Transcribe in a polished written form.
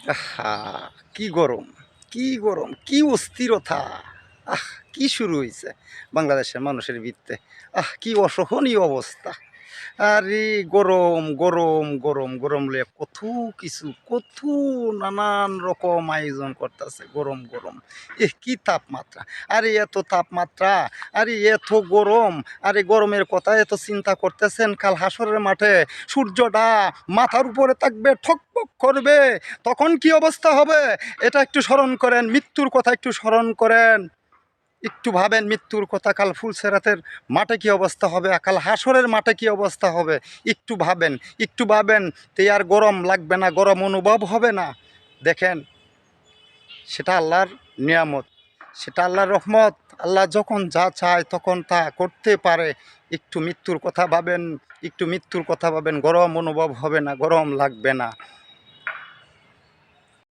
আহা! কি গরম, কি গরম, কি অস্থিরতা! কি শুরু হইছে বাংলাদেশের মানুষের ভিত্তে। কি অসহনীয় অবস্থা! আরে গরম, গরম, গরম, গরম লইয়া কত নানান রকম আয়োজন করতাছে। গরম, গরম। কি তাপমাত্রা! আরে এত তাপমাত্রা, আরে এত গরম, আরে গরমের কথা এত চিন্তা করতেছেন, কাল হাসরের মাঠে সূর্যটা মাথার উপরে থাকবে, ঠকবক করবে, তখন কি অবস্থা হবে? এটা একটু স্মরণ করেন, মৃত্যুর কথা একটু স্মরণ করেন। একটু ভাবেন মৃত্যুর কথা, কাল ফুলসেরাতের মাঠে কী অবস্থা হবে, কাল হাসরের মাঠে কী অবস্থা হবে। একটু ভাবেন, একটু ভাবেন, তে আর গরম লাগবে না, গরম অনুভব হবে না। দেখেন, সেটা আল্লাহর নিয়ামত, সেটা আল্লাহর রহমত। আল্লাহ যখন যা চায় তখন তা করতে পারে। একটু মৃত্যুর কথা ভাবেন, একটু মৃত্যুর কথা ভাবেন, গরম অনুভব হবে না, গরম লাগবে না।